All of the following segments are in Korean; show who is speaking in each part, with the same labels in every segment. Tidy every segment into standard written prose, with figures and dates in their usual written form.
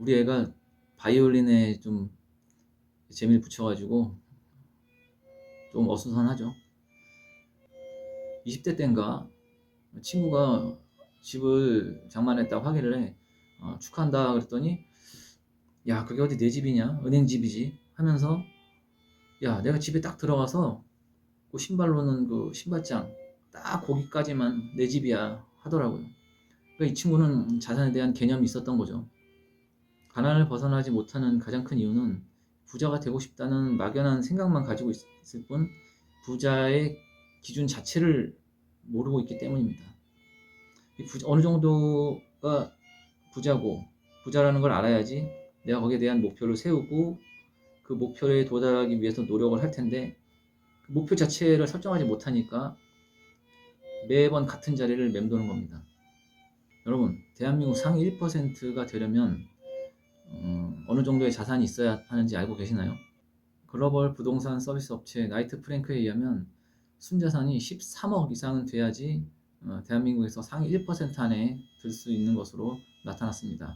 Speaker 1: 우리 애가 바이올린에 좀 재미를 붙여가지고 좀 어수선하죠. 20대 때인가 친구가 집을 장만했다고 하길래 축하한다 그랬더니, 야 그게 어디 내 집이냐, 은행 집이지 하면서, 야 내가 집에 딱 들어가서 그 신발로는 그 신발장 딱 거기까지만 내 집이야 하더라고요. 그러니까 이 친구는 자산에 대한 개념이 있었던 거죠. 가난을 벗어나지 못하는 가장 큰 이유는 부자가 되고 싶다는 막연한 생각만 가지고 있을 뿐, 부자의 기준 자체를 모르고 있기 때문입니다. 어느 정도가 부자고, 부자라는 걸 알아야지 내가 거기에 대한 목표를 세우고 그 목표에 도달하기 위해서 노력을 할 텐데, 그 목표 자체를 설정하지 못하니까 매번 같은 자리를 맴도는 겁니다. 여러분, 대한민국 상위 1%가 되려면 어느 정도의 자산이 있어야 하는지 알고 계시나요? 글로벌 부동산 서비스 업체 나이트 프랭크에 의하면 순자산이 13억 이상은 돼야지 대한민국에서 상위 1% 안에 들 수 있는 것으로 나타났습니다.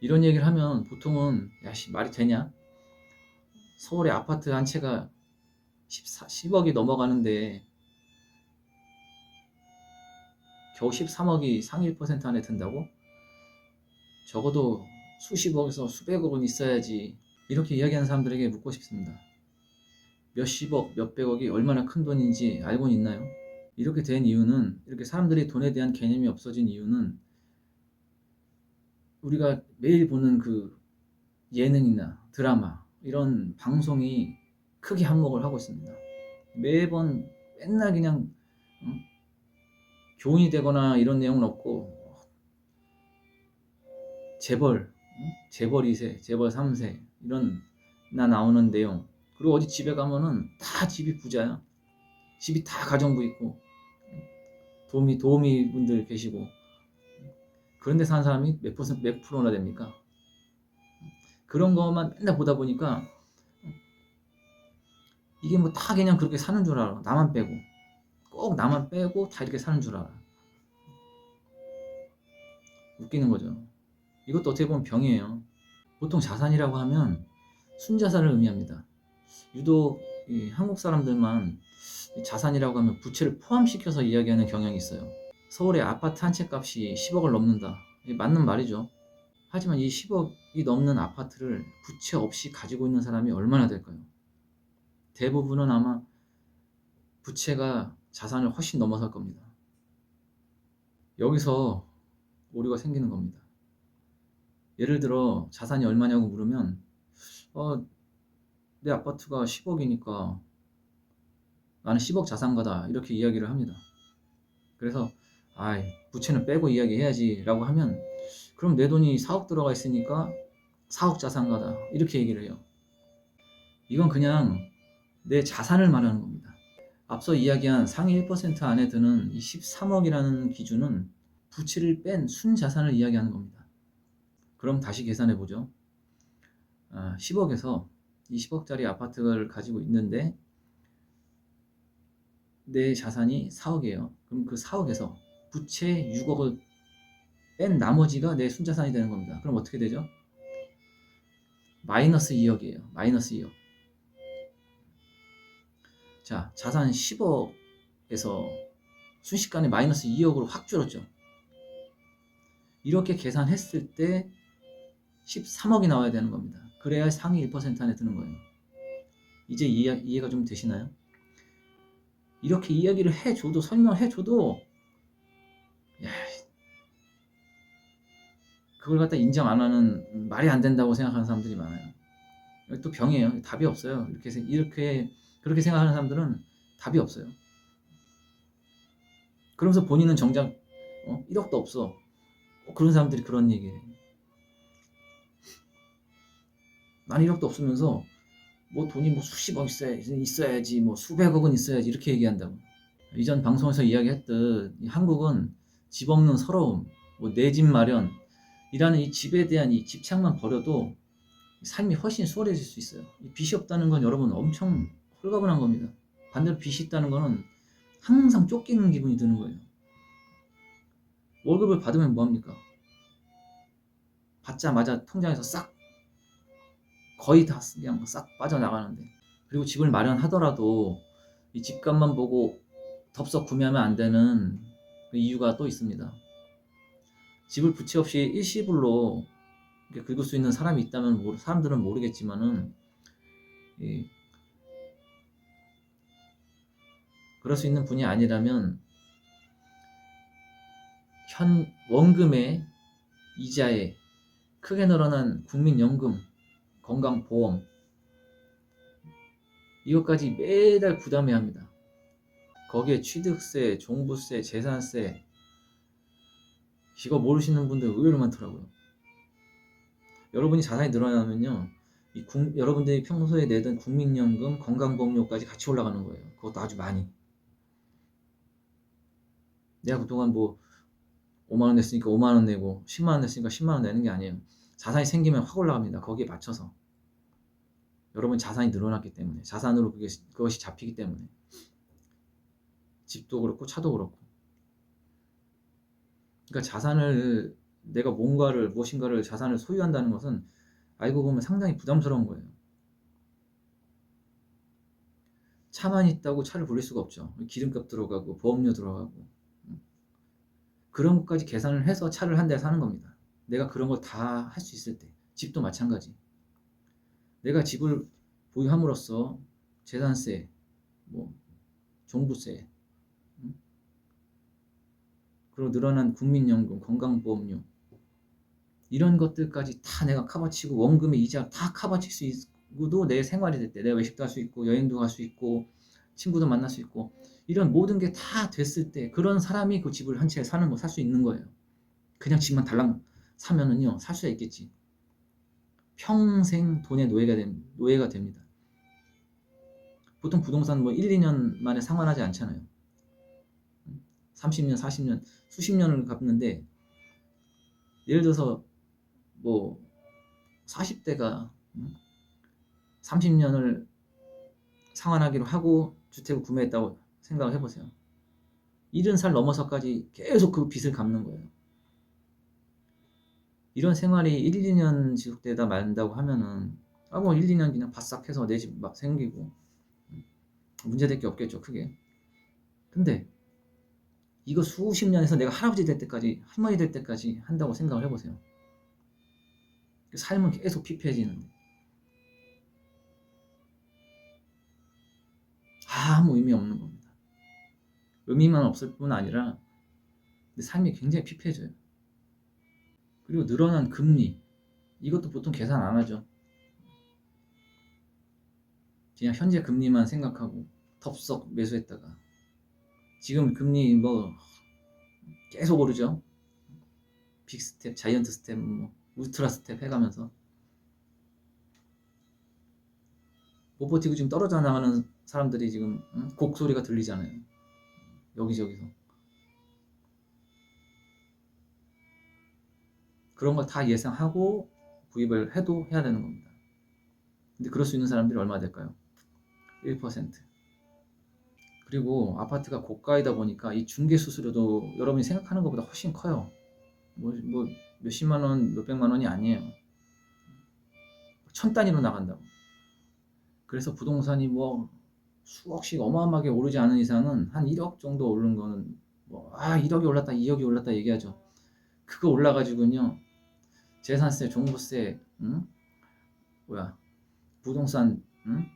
Speaker 1: 이런 얘기를 하면 보통은 야씨 말이 되냐? 서울의 아파트 한 채가 10억이 넘어가는데 겨우 13억이 상위 1% 안에 든다고? 적어도 수십억에서 수백억은 있어야지. 이렇게 이야기하는 사람들에게 묻고 싶습니다. 몇십억, 몇백억이 얼마나 큰 돈인지 알고는 있나요? 이렇게 된 이유는, 이렇게 사람들이 돈에 대한 개념이 없어진 이유는, 우리가 매일 보는 그 예능이나 드라마, 이런 방송이 크게 한몫을 하고 있습니다. 매번 맨날 그냥 교훈이 되거나 이런 내용은 없고, 재벌, 재벌 2세, 재벌 3세 이런 나 나오는 내용. 그리고 어디 집에 가면은 다 집이 부자야. 집이 다 가정부 있고 도우미 분들 계시고. 그런데 사는 사람이 몇 프로나 됩니까? 그런 것만 맨날 보다 보니까 이게 뭐 다 그냥 그렇게 사는 줄 알아. 나만 빼고. 꼭 나만 빼고 다 이렇게 사는 줄 알아. 웃기는 거죠. 이것도 어떻게 보면 병이에요. 보통 자산이라고 하면 순자산을 의미합니다. 유독 한국 사람들만 자산이라고 하면 부채를 포함시켜서 이야기하는 경향이 있어요. 서울의 아파트 한 채 값이 10억을 넘는다. 맞는 말이죠. 하지만 이 10억이 넘는 아파트를 부채 없이 가지고 있는 사람이 얼마나 될까요? 대부분은 아마 부채가 자산을 훨씬 넘어설 겁니다. 여기서 오류가 생기는 겁니다. 예를 들어 자산이 얼마냐고 물으면 내 아파트가 10억이니까 나는 10억 자산가다 이렇게 이야기를 합니다. 그래서 부채는 빼고 이야기해야지 라고 하면, 그럼 내 돈이 4억 들어가 있으니까 4억 자산가다 이렇게 얘기를 해요. 이건 그냥 내 자산을 말하는 겁니다. 앞서 이야기한 상위 1% 안에 드는 이 13억이라는 기준은 부채를 뺀 순자산을 이야기하는 겁니다. 그럼 다시 계산해 보죠. 10억에서 20억짜리 아파트를 가지고 있는데 내 자산이 4억이에요. 그럼 그 4억에서 부채 6억을 뺀 나머지가 내 순자산이 되는 겁니다. 그럼 어떻게 되죠? 마이너스 2억이에요. 마이너스 2억. 자, 자산 10억에서 순식간에 마이너스 2억으로 확 줄었죠. 이렇게 계산했을 때 13억이 나와야 되는 겁니다. 그래야 상위 1% 안에 드는 거예요. 이제 이해가 좀 되시나요? 이렇게 이야기를 해줘도, 설명을 해줘도 그걸 갖다 인정 안 하는, 말이 안 된다고 생각하는 사람들이 많아요. 또 병이에요. 답이 없어요. 그렇게 생각하는 사람들은 답이 없어요. 그러면서 본인은 정작 1억도 없어. 그런 사람들이 그런 얘기를 해요. 나는 1억도 없으면서 뭐 돈이 뭐 수십억 있어야지, 뭐 수백억은 있어야지 이렇게 얘기한다고. 이전 방송에서 이야기했듯 한국은 집 없는 서러움, 뭐 내 집 마련이라는 이 집에 대한 이 집착만 버려도 삶이 훨씬 수월해질 수 있어요. 빚이 없다는 건 여러분 엄청 홀가분한 겁니다. 반대로 빚이 있다는 거는 항상 쫓기는 기분이 드는 거예요. 월급을 받으면 뭐합니까? 받자마자 통장에서 싹 거의 다 그냥 싹 빠져나가는데, 그리고 집을 마련하더라도 이 집값만 보고 덥석 구매하면 안 되는 그 이유가 또 있습니다. 집을 부채 없이 일시불로 긁을 수 있는 사람이 있다면 사람들은 모르겠지만은, 그럴 수 있는 분이 아니라면 현 원금의 이자에 크게 늘어난 국민연금, 건강보험, 이것까지 매달 부담해야 합니다. 거기에 취득세, 종부세, 재산세, 이거 모르시는 분들 의외로 많더라고요. 여러분이 자산이 늘어나면요, 여러분들이 평소에 내던 국민연금, 건강보험료까지 같이 올라가는 거예요. 그것도 아주 많이. 내가 그동안 뭐 5만원 냈으니까 5만원 내고 10만원 냈으니까 10만원 내는 게 아니에요. 자산이 생기면 확 올라갑니다. 거기에 맞춰서. 여러분 자산이 늘어났기 때문에, 자산으로 그것이 잡히기 때문에. 집도 그렇고 차도 그렇고. 그러니까 내가 무엇인가를 자산을 소유한다는 것은 알고 보면 상당히 부담스러운 거예요. 차만 있다고 차를 부릴 수가 없죠. 기름값 들어가고 보험료 들어가고, 그런 것까지 계산을 해서 차를 한 대 사는 겁니다. 내가 그런 거 다 할 수 있을 때. 집도 마찬가지. 내가 집을 보유함으로써 재산세, 뭐 종부세, 그리고 늘어난 국민연금, 건강보험료, 이런 것들까지 다 내가 커버치고 원금의 이자 다 커버칠 수 있고도 내 생활이 될 때, 내가 외식도 할 수 있고 여행도 갈 수 있고 친구도 만날 수 있고, 이런 모든 게 다 됐을 때 그런 사람이 그 집을 한 채 살 수 있는 거예요. 그냥 집만 달랑 사면은요, 살 수가 있겠지. 평생 돈의 노예가 됩니다. 보통 부동산 뭐 1, 2년 만에 상환하지 않잖아요. 30년, 40년, 수십 년을 갚는데, 예를 들어서 뭐 40대가 30년을 상환하기로 하고 주택을 구매했다고 생각을 해보세요. 70살 넘어서까지 계속 그 빚을 갚는 거예요. 이런 생활이 1, 2년 지속되다 말다고 하면은 뭐 1, 2년 그냥 바싹 해서 내 집 막 생기고 문제될 게 없겠죠, 크게. 근데 이거 수십 년에서 내가 할아버지 될 때까지, 할머니 될 때까지 한다고 생각을 해보세요. 삶은 계속 피폐해지는데 아무 의미 없는 겁니다. 의미만 없을 뿐 아니라 삶이 굉장히 피폐해져요. 그리고 늘어난 금리, 이것도 보통 계산 안 하죠. 그냥 현재 금리만 생각하고 덥석 매수했다가 지금 금리 뭐 계속 오르죠. 빅 스텝, 자이언트 스텝, 뭐 울트라 스텝 해가면서 못 버티고 지금 떨어져 나가는 사람들이 지금 곡소리가 들리잖아요. 여기저기서. 그런 거 다 예상하고 구입을 해도 해야 되는 겁니다. 근데 그럴 수 있는 사람들이 얼마 될까요? 1%. 그리고 아파트가 고가이다 보니까 이 중개 수수료도 여러분이 생각하는 것보다 훨씬 커요. 뭐 몇십만 원, 몇백만 원이 아니에요. 천 단위로 나간다고. 그래서 부동산이 뭐 수억씩 어마어마하게 오르지 않은 이상은 한 1억 정도 오른 거는 1억이 올랐다, 2억이 올랐다 얘기하죠. 그거 올라가지고는요, 재산세, 종부세, 부동산,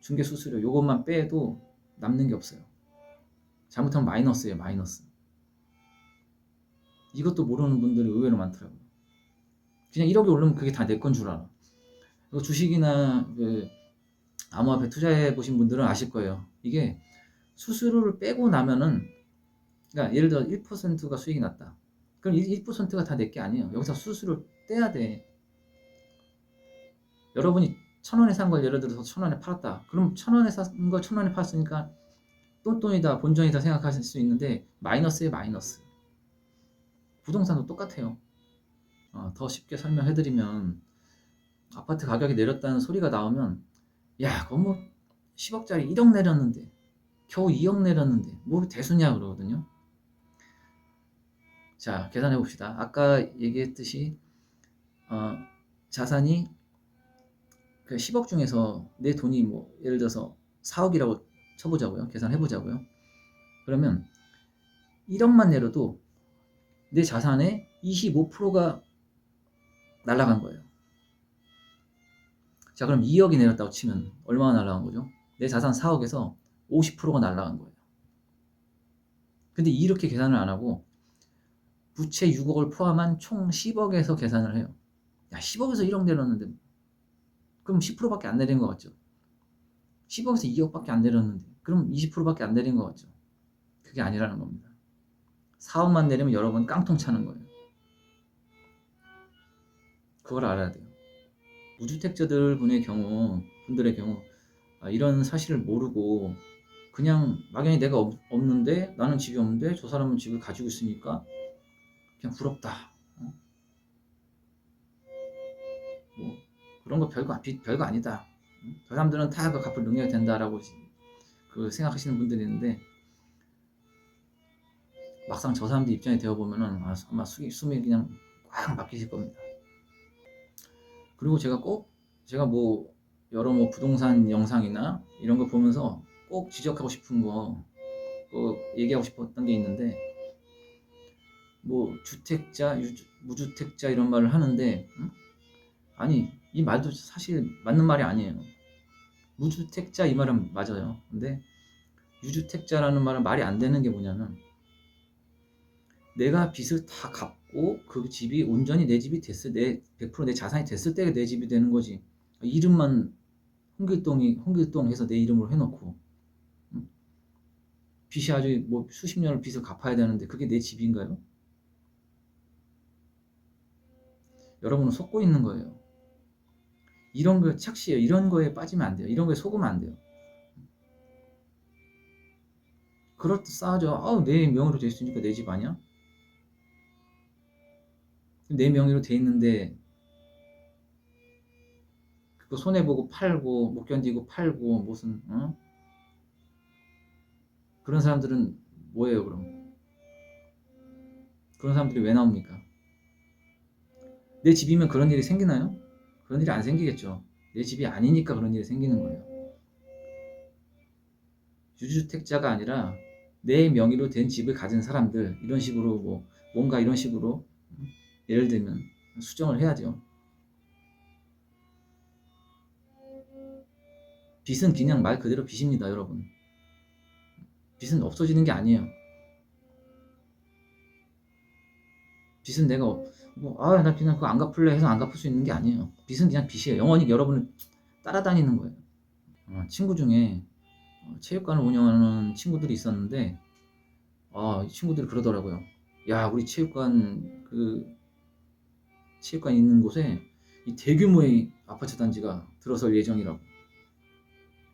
Speaker 1: 중개 수수료 요것만 빼도 남는 게 없어요. 잘못하면 마이너스예요, 마이너스. 이것도 모르는 분들이 의외로 많더라고요. 그냥 1억이 오르면 그게 다 내 건 줄 알아. 주식이나 암호화폐 투자해 보신 분들은 아실 거예요. 이게 수수료를 빼고 나면은, 그러니까 예를 들어 1%가 수익이 났다. 그럼 1%가 다 내 게 아니에요. 여기서 수수료를 떼야 돼. 여러분이 1,000원에 산 걸 예를 들어서 1,000원에 팔았다. 그럼 1,000원에 산 걸 1,000원에 팔았으니까 똔똔이다, 본전이다 생각하실 수 있는데 마이너스에 마이너스. 부동산도 똑같아요. 더 쉽게 설명해드리면, 아파트 가격이 내렸다는 소리가 나오면, 야, 건물 10억짜리 1억 내렸는데, 겨우 2억 내렸는데 뭐 대수냐 그러거든요. 자, 계산해 봅시다. 아까 얘기했듯이 자산이 그 10억 중에서 내 돈이 뭐 예를 들어서 4억이라고 쳐보자고요. 계산해보자고요. 그러면 1억만 내려도 내 자산의 25%가 날아간 거예요. 자, 그럼 2억이 내렸다고 치면 얼마나 날아간 거죠? 내 자산 4억에서 50%가 날아간 거예요. 근데 이렇게 계산을 안 하고 부채 6억을 포함한 총 10억에서 계산을 해요. 야, 10억에서 1억 내렸는데 그럼 10%밖에 안 내린 것 같죠? 10억에서 2억밖에 안 내렸는데 그럼 20%밖에 안 내린 것 같죠? 그게 아니라는 겁니다. 4억만 내리면 여러분 깡통 차는 거예요. 그걸 알아야 돼요. 무주택자들 분들의 경우 이런 사실을 모르고 그냥 막연히 내가 없는데 나는 집이 없는데 저 사람은 집을 가지고 있으니까 그냥 부럽다. 뭐 그런 거 별거 아니다. 저 사람들은 다 그 갚을 능력이 된다라고 그 생각하시는 분들이 있는데 막상 저 사람들 입장에 되어 보면은 아마 숨이 그냥 꽉 막히실 겁니다. 그리고 제가 뭐 여러 뭐 부동산 영상이나 이런 거 보면서 꼭 지적하고 싶은 거, 꼭 얘기하고 싶었던 게 있는데 뭐 주택자, 무주택자 이런 말을 하는데 아니 이 말도 사실 맞는 말이 아니에요. 무주택자 이 말은 맞아요. 근데 유주택자라는 말은 말이 안 되는 게 뭐냐면 내가 빚을 다 갚고 그 집이 온전히 내 집이 됐을 때 100%내 자산이 됐을 때 내 집이 되는 거지. 이름만 홍길동 해서 내 이름으로 해놓고 빚이 아주 뭐 수십 년을 빚을 갚아야 되는데 그게 내 집인가요? 여러분은 속고 있는 거예요. 이런 거 착시예요. 이런 거에 빠지면 안 돼요. 이런 거에 속으면 안 돼요. 그럴듯하죠. 내 명의로 돼 있으니까 내 집 아니야? 내 명의로 돼 있는데 그거 손해보고 팔고 못 견디고 팔고 무슨 그런 사람들은 뭐예요 그럼? 그런 사람들이 왜 나옵니까? 내 집이면 그런 일이 생기나요? 그런 일이 안 생기겠죠. 내 집이 아니니까 그런 일이 생기는 거예요. 유주택자가 아니라 내 명의로 된 집을 가진 사람들 이런 식으로 뭔가 이런 식으로 예를 들면 수정을 해야죠. 빚은 그냥 말 그대로 빚입니다, 여러분. 빚은 없어지는 게 아니에요. 빚은 내가 나 그냥 그거 안 갚을래 해서 안 갚을 수 있는 게 아니에요. 빚은 그냥 빚이에요. 영원히 여러분을 따라다니는 거예요. 친구 중에 체육관을 운영하는 친구들이 있었는데 이 친구들이 그러더라고요. 야, 우리 체육관 있는 곳에 이 대규모의 아파트 단지가 들어설 예정이라고.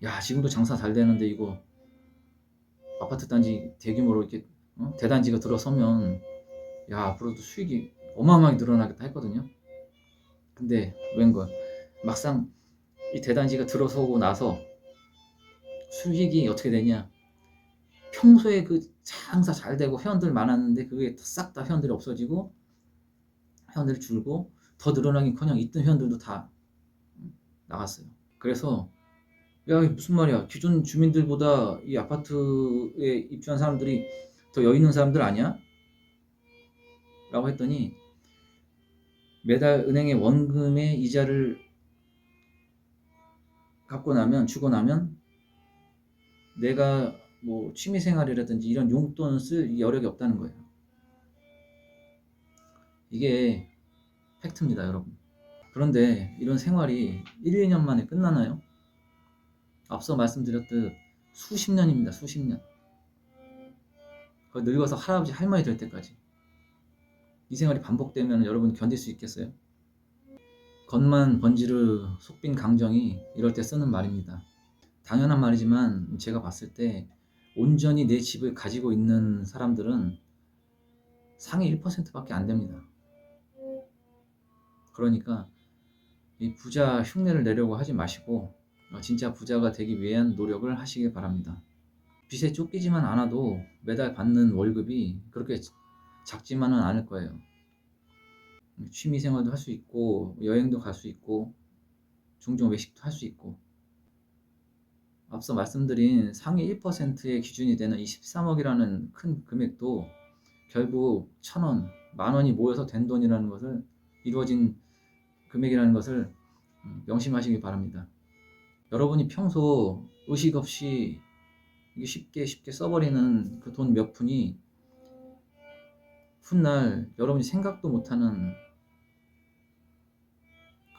Speaker 1: 야, 지금도 장사 잘 되는데 이거 아파트 단지 대규모로 이렇게 대단지가 들어서면 야, 앞으로도 수익이 어마어마하게 늘어나겠다 했거든요. 근데 웬걸 막상 이 대단지가 들어서고 나서 수익이 어떻게 되냐? 평소에 그 장사 잘 되고 회원들 많았는데 그게 싹 다 회원들이 없어지고 회원들이 줄고 더 늘어나긴커녕 있던 회원들도 다 나갔어요. 그래서 야, 이게 무슨 말이야? 기존 주민들보다 이 아파트에 입주한 사람들이 더 여유 있는 사람들 아니야? 라고 했더니 매달 은행의 원금의 이자를 주고 나면 내가 뭐 취미생활이라든지 이런 용돈을 쓸 여력이 없다는 거예요. 이게 팩트입니다, 여러분. 그런데 이런 생활이 1, 2년 만에 끝나나요? 앞서 말씀드렸듯 수십 년입니다, 수십 년. 늙어서 할아버지, 할머니 될 때까지. 이 생활이 반복되면 여러분 견딜 수 있겠어요? 겉만 번지르 속빈 강정이 이럴 때 쓰는 말입니다. 당연한 말이지만 제가 봤을 때 온전히 내 집을 가지고 있는 사람들은 상위 1%밖에 안 됩니다. 그러니까 이 부자 흉내를 내려고 하지 마시고 진짜 부자가 되기 위한 노력을 하시길 바랍니다. 빚에 쫓기지만 않아도 매달 받는 월급이 그렇게 작지만은 않을 거예요. 취미 생활도 할 수 있고 여행도 갈 수 있고 종종 외식도 할 수 있고 앞서 말씀드린 상위 1%의 기준이 되는 23억이라는 큰 금액도 결국 1,000원, 10,000원이 모여서 된 돈이라는 것을 이루어진 금액이라는 것을 명심하시기 바랍니다. 여러분이 평소 의식 없이 쉽게 써버리는 그 돈 몇 푼이 훗날 여러분이 생각도 못하는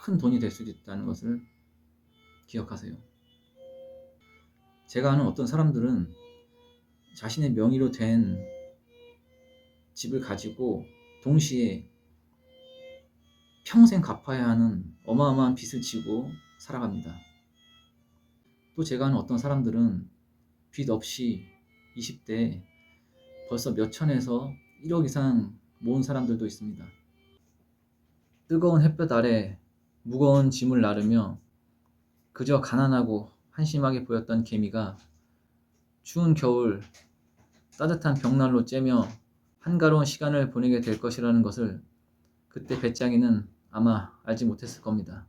Speaker 1: 큰 돈이 될 수도 있다는 것을 기억하세요. 제가 아는 어떤 사람들은 자신의 명의로 된 집을 가지고 동시에 평생 갚아야 하는 어마어마한 빚을 지고 살아갑니다. 또 제가 아는 어떤 사람들은 빚 없이 20대에 벌써 몇 천에서 1억 이상 모은 사람들도 있습니다. 뜨거운 햇볕 아래 무거운 짐을 나르며 그저 가난하고 한심하게 보였던 개미가 추운 겨울 따뜻한 벽난로 쬐며 한가로운 시간을 보내게 될 것이라는 것을 그때 배짱이는 아마 알지 못했을 겁니다.